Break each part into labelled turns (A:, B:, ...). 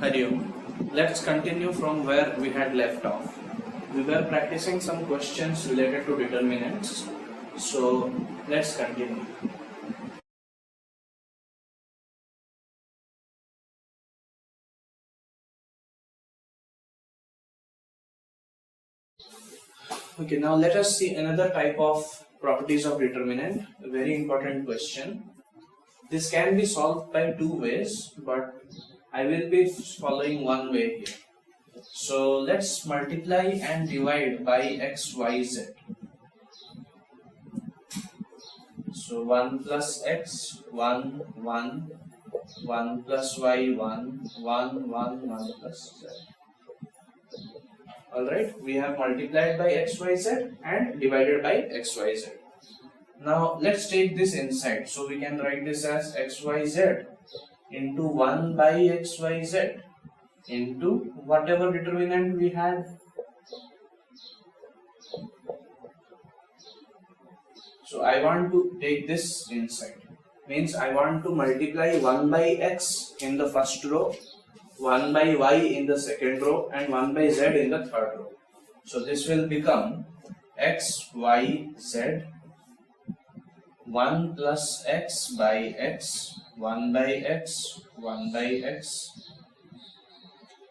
A: Hariom. Let's continue from where we had left off. We were practicing some questions related to determinants. So let's continue. Okay, now let us see another type of properties of determinant. A very important question. This can be solved by two ways, but I will be following one way here. So let's multiply and divide by x, y, z. So 1 plus x, 1, 1, 1 plus y, 1, 1, 1, 1 plus z. Alright, we have multiplied by x, y, z and divided by x, y, z. Now let's take this inside. So we can write this as x, y, z into 1 by x, y, z into whatever determinant we had. So I want to take this inside. Means I want to multiply 1 by x in the first row, 1 by y in the second row and 1 by z in the third row. So this will become x, y, z 1 plus x by x, 1 by x, 1 by x,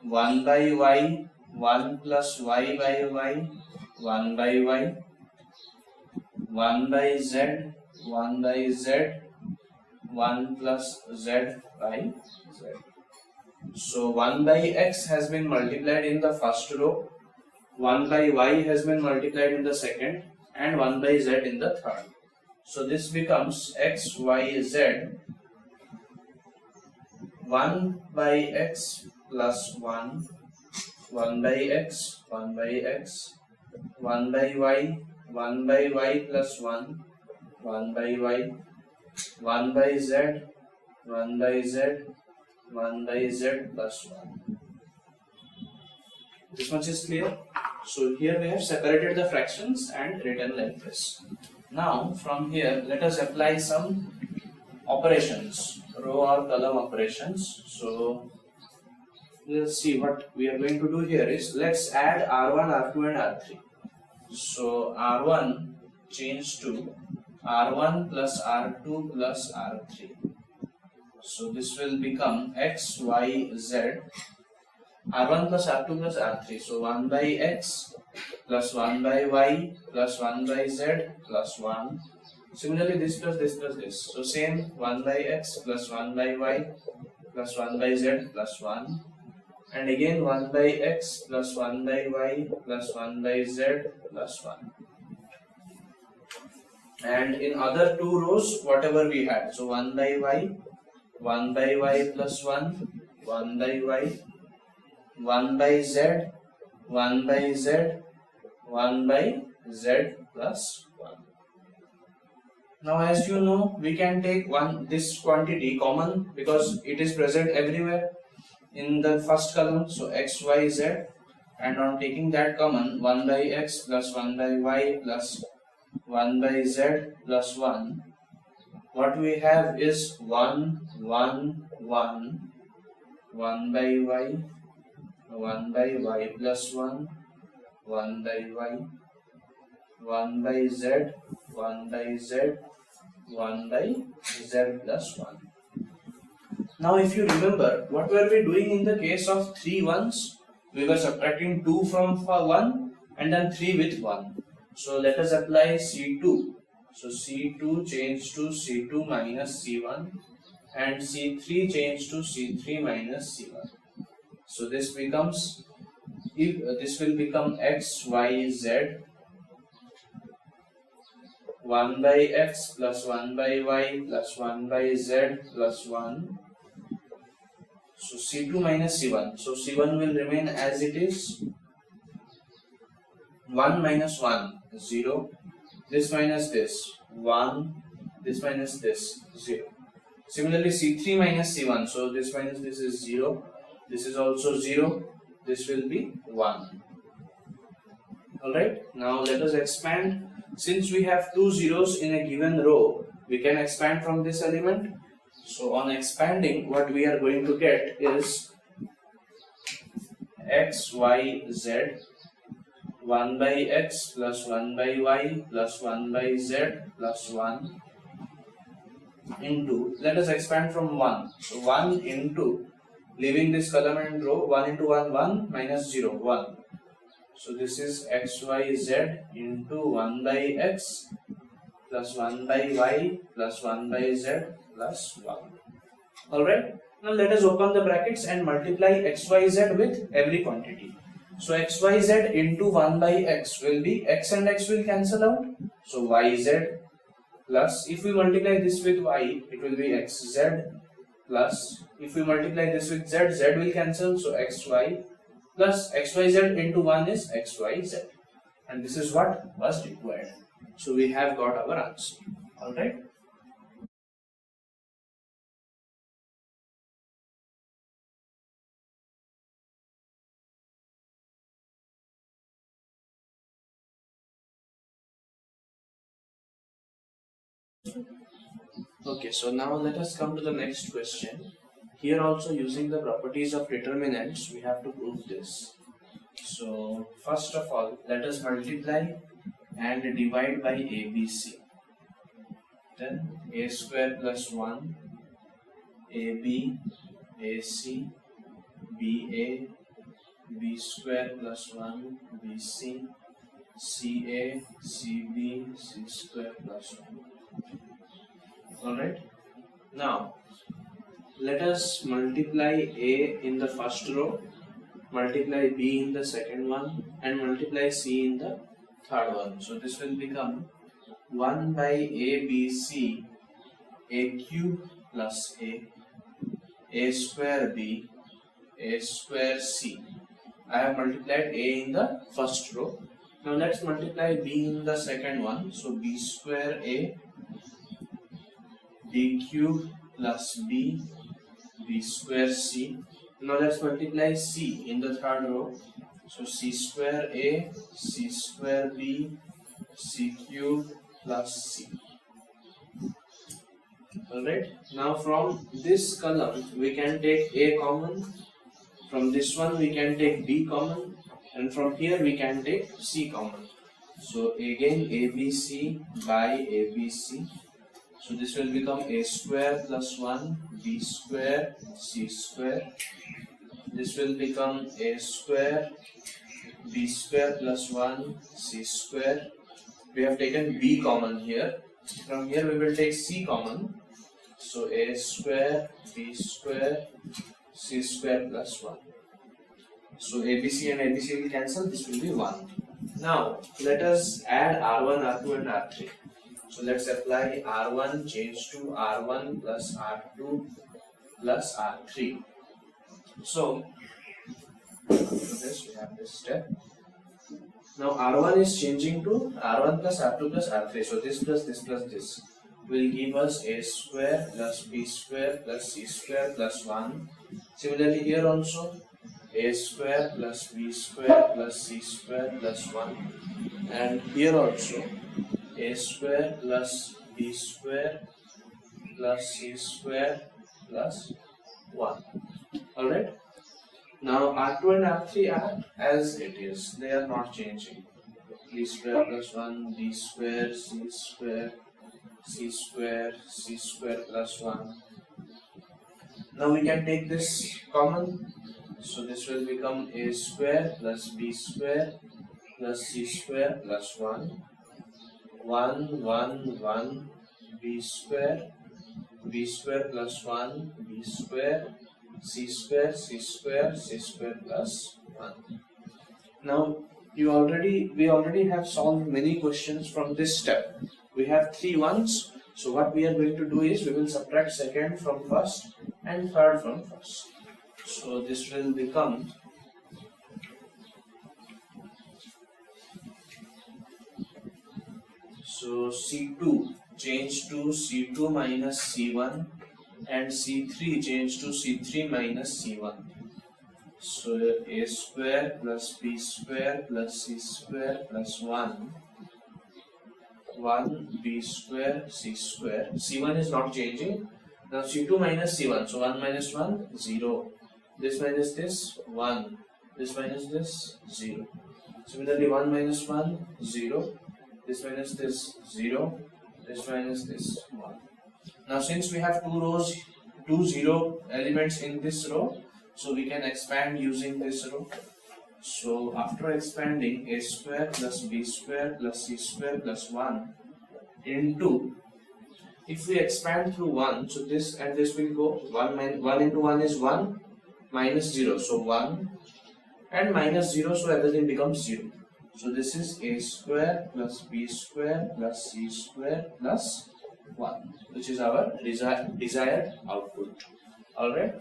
A: 1 by y, 1 plus y by y, 1 by y, 1 by z, 1 by z, 1 plus z by z. So 1 by x has been multiplied in the first row, 1 by y has been multiplied in the second and 1 by z in the third. So this becomes x, y, z 1 by x plus 1, 1 by x, 1 by x, 1 by y plus 1, 1 by y, 1 by z, 1 by z, 1 by z plus 1. This much is clear. So here we have separated the fractions and written like this. Now from here let us apply some operations, row or column operations. So let's see what we are going to do here is let's add R1, R2 and R3. So R1 change to R1 plus R2 plus R3. So this will become x, y, z R1 plus R2 plus R3. So 1 by x plus 1 by y plus 1 by z plus 1. Similarly this plus this plus this. So same 1 by x plus 1 by y plus 1 by z plus 1. And again 1 by x plus 1 by y plus 1 by z plus 1. And in other two rows whatever we had. So 1 by y plus 1, 1 by y, 1 by z, 1 by z, 1 by z plus 1. Now as you know, we can take this quantity common because it is present everywhere in the first column. So x, y, z, and on taking that common 1 by x plus 1 by y plus 1 by z plus 1. What we have is 1, 1, 1, 1 by y, 1 by y plus 1, 1 by y, 1 by z, 1 by z, 1 by z plus 1. Now if you remember, what were we doing in the case of 3 ones? We were subtracting 2 from 1 and then 3 with 1. So let us apply C2. So C2 change to C2 minus C1 and C3 change to C3 minus C1. So this becomes, this will become x, y, z 1 by x plus 1 by y plus 1 by z plus 1. So C2 minus C1. So C1 will remain as it is. 1 minus 1, 0. This minus this, 1. This minus this, 0. Similarly C3 minus C1. So this minus this is 0. This is also 0. This will be 1. Alright. Now let us expand. Since we have two zeros in a given row, we can expand from this element. So on expanding, what we are going to get is x y z 1 by x plus 1 by y plus 1 by z plus 1 into, let us expand from 1. So 1 into, leaving this column and row, 1 into 1, 1 minus 0, 1. So this is xyz into 1 by x plus 1 by y plus 1 by z plus 1. Alright, now let us open the brackets and multiply xyz with every quantity. So xyz into 1 by x will be, x and x will cancel out. So yz plus, if we multiply this with y, it will be xz plus, if we multiply this with z, z will cancel, so xy plus xyz into 1 is xyz. And this is what was required. So we have got our answer. Alright. Okay, so now let us come to the next question. Here also, using the properties of determinants, we have to prove this. So first of all, let us multiply and divide by ABC. Then a square plus 1, AB, AC, BA, B square plus 1, BC, CA, CB, C square plus 1. Alright. Now, let us multiply A in the first row, multiply B in the second one, and multiply C in the third one. So this will become 1 by ABC, A cube plus A square B, A square C. I have multiplied A in the first row. Now let's multiply B in the second one. So B square A, B cube plus B, B square C. Now let's multiply C in the third row. So C square A, C square B, C cube plus C. Alright. Now from this column we can take A common. From this one we can take B common. And from here we can take C common. So again ABC by ABC. So this will become A square plus 1, B square, C square. This will become A square, B square plus 1, C square. We have taken B common here. From here we will take C common. So A square, B square, C square plus 1. So ABC and ABC will cancel. This will be 1. Now let us add R1, R2 and R3. So let's apply R1 change to R1 plus R2 plus R3. So this we have this step. Now R1 is changing to R1 plus R2 plus R3. So this plus this plus this will give us A square plus B square plus C square plus 1. Similarly here also A square plus B square plus C square plus 1. And here also A square plus B square plus C square plus 1. Alright. Now R2 and R3 are as it is. They are not changing. B square plus 1, B square, C square, C square, C square plus 1. Now we can take this common. So this will become A square plus B square plus C square plus 1. 1, 1, 1, B square plus 1, B square, C square, C square, C square plus 1. Now we already have solved many questions from this step. We have 3 ones. So what we are going to do is we will subtract second from first and third from first. So this will become C2 change to C2 minus C1 and C3 change to C3 minus C1. So A square plus B square plus C square plus 1 B square C square. C1 is not changing. Now C2 minus C1. So 1 minus 1 0. This minus this 1. this minus this 0. Similarly 1 minus 1 0, this minus this 0, this minus this 1. Now since we have two rows, two 0 elements in this row, so we can expand using this row. So after expanding, a square plus b square plus c square plus 1 into, if we expand through 1, so this and this will go 1 into 1 is 1 minus 0, so 1 and minus 0, so everything becomes 0. So this is a square plus b square plus c square plus 1, which is our desired output. Alright.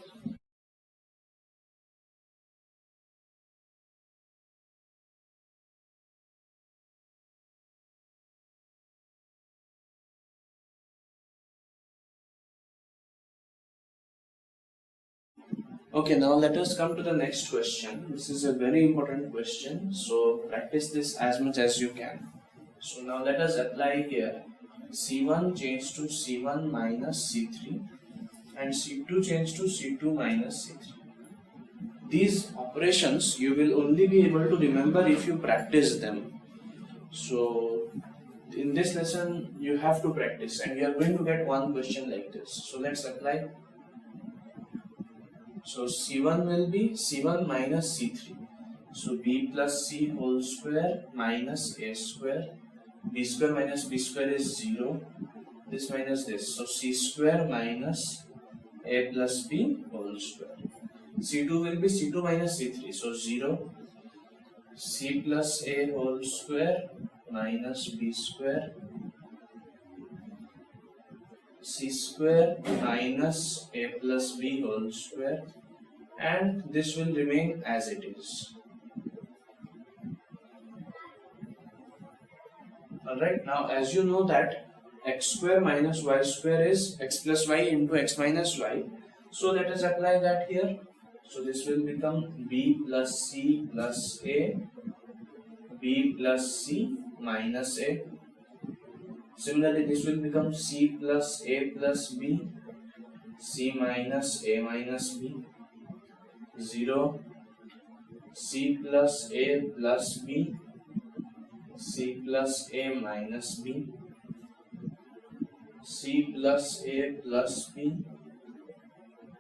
A: Okay, now let us come to the next question. This is a very important question, so practice this as much as you can. So now let us apply here. C1 change to C1 minus C3 and C2 change to C2 minus C3. These operations you will only be able to remember if you practice them. So in this lesson you have to practice, and you are going to get one question like this. So let's apply. So C1 will be C1 minus C3. So B plus C whole square minus A square. B square minus B square is 0. This minus this. So C square minus A plus B whole square. C2 will be C2 minus C3. So 0. C plus A whole square minus B square. C square minus A plus B whole square, and this will remain as it is. Alright, now as you know that x square minus y square is x plus y into x minus y, so let us apply that here. So this will become b plus c plus a, b plus c minus a. Similarly, this will become c plus a plus b, c minus a minus b, 0, c plus a plus b, c plus a minus b, c plus a plus b,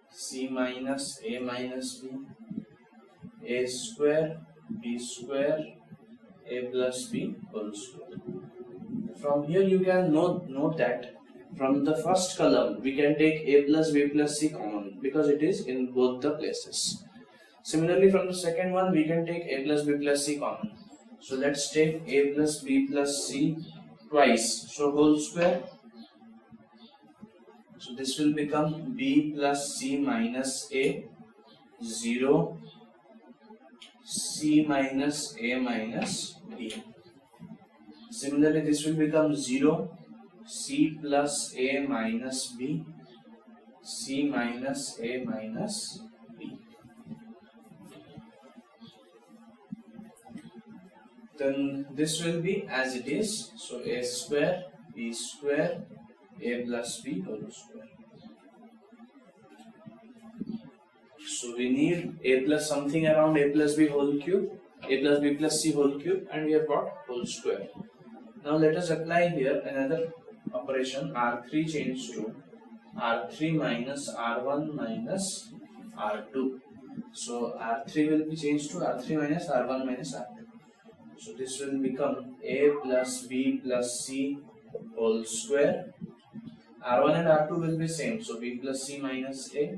A: c minus a minus b, a square, b square, a plus b whole square. From here you can note that from the first column we can take a plus b plus c common because it is in both the places. Similarly, from the second one we can take a plus b plus c common. So let's take a plus b plus c twice. So whole square. So this will become b plus c minus a, 0, c minus a minus b. Similarly, this will become 0, c plus a minus b, c minus a minus b. Then this will be as it is. So a square, b square, a plus b whole square. So we need a plus something around a plus b whole cube, a plus b plus c whole cube, and we have got whole square. Now let us apply here another operation, R3 change to R3 minus R1 minus R2. So R3 will be changed to R3 minus R1 minus R2. So this will become a plus b plus c whole square. R1 and R2 will be same, so b plus c minus a,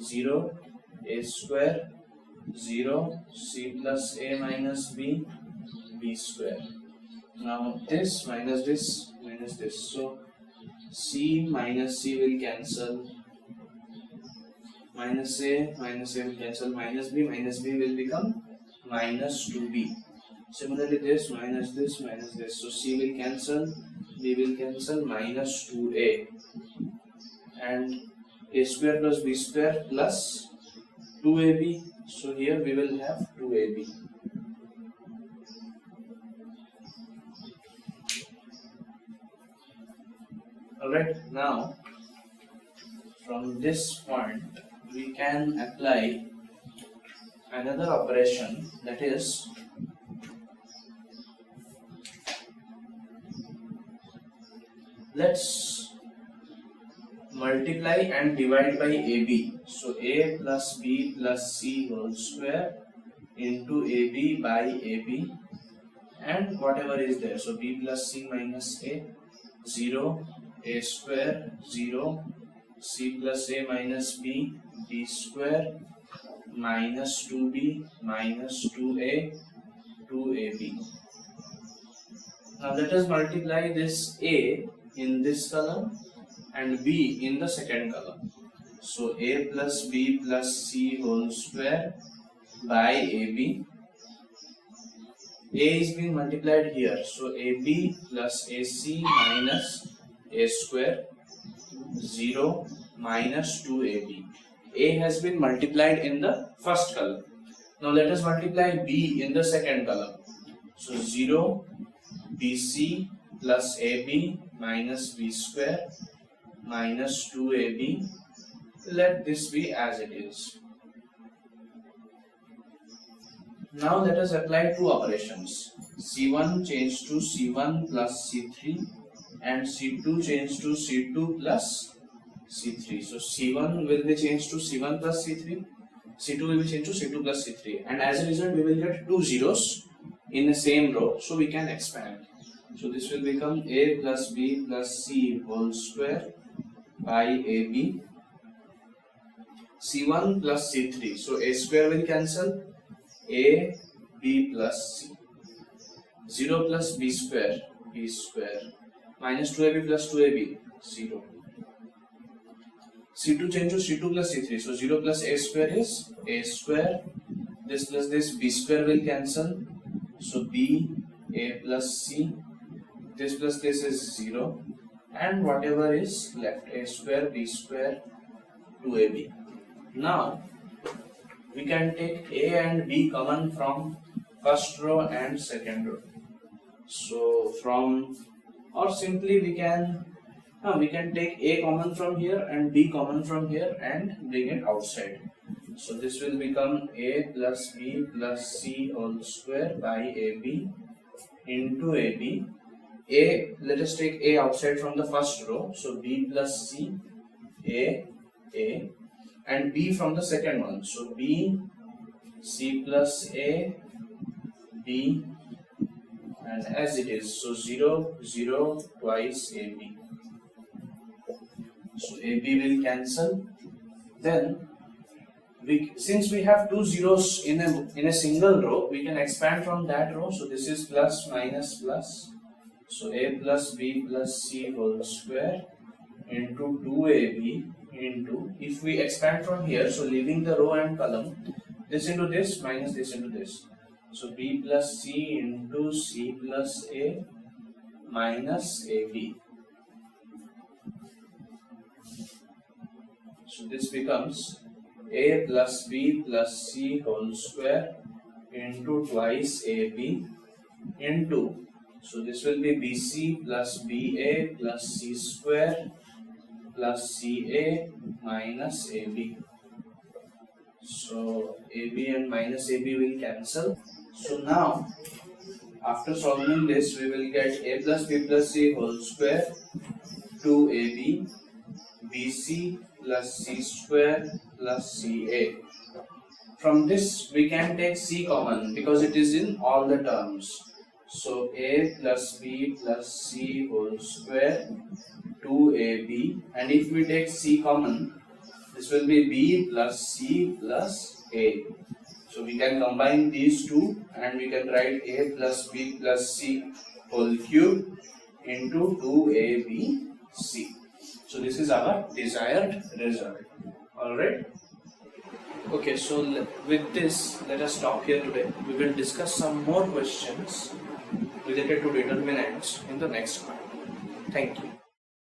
A: 0, a square, 0, c plus a minus b, b square. Now this minus this minus this, so c minus c will cancel, minus a will cancel, minus b will become minus 2b. Similarly, this minus this minus this, so c will cancel, b will cancel, minus 2a, and a square plus b square plus 2ab, so here we will have 2ab. Alright, now from this point we can apply another operation, that is let's multiply and divide by AB. So A plus B plus C whole square into AB by AB and whatever is there. So B plus C minus A, 0, A square, 0, C plus A minus B, B square, minus 2B minus 2A, 2AB. Now let us multiply this A in this column and B in the second column. So A plus B plus C whole square by AB. A is being multiplied here, so AB plus AC minus A square, 0 minus 2AB. A has been multiplied in the first column. Now let us multiply B in the second column. So 0 BC plus AB minus B square minus 2AB. Let this be as it is. Now let us apply two operations. C1 change to C1 plus C3 and C2 change to C2 plus C3. So C1 will be changed to C1 plus C3, C2 will be changed to C2 plus C3, and as a result we will get two zeros in the same row, so we can expand. So this will become A plus B plus C whole square by AB, C1 plus C3, so A square will cancel, A, B plus C, 0 plus B square, minus 2AB plus 2AB, 0. C2 change to C2 plus C3, so 0 plus A square is A square, this plus this B square will cancel, so B, A plus C, this plus this is 0, and whatever is left, A square, B square, 2AB. Now we can take A and B common from first row and second row. So simply we can take A common from here and B common from here and bring it outside. So this will become A plus B plus C whole square by AB into AB. Let us take A outside from the first row. So B plus C, A, and B from the second one. So B, C plus A, B, and as it is. So 0, 0, twice AB. So AB will cancel. Then, since we have two zeros in a single row, we can expand from that row. So this is plus minus plus. So A plus B plus C whole square into 2AB into, if we expand from here, so leaving the row and column, this into this minus this into this. So B plus C into C plus A minus AB. So this becomes A plus B plus C whole square into twice AB into, so this will be BC plus BA plus C square plus CA minus AB. So AB and minus AB will cancel. So now after solving this, we will get A plus B plus C whole square 2AB BC plus C square plus CA. From this we can take C common because it is in all the terms. So A plus B plus C whole square 2AB, and if we take C common, this will be B plus C plus A. So we can combine these two and we can write A plus B plus C whole cube into 2ABC. So this is our desired result. Alright. Okay, so with this, let us stop here today. We will discuss some more questions related to determinants in the next part. Thank you.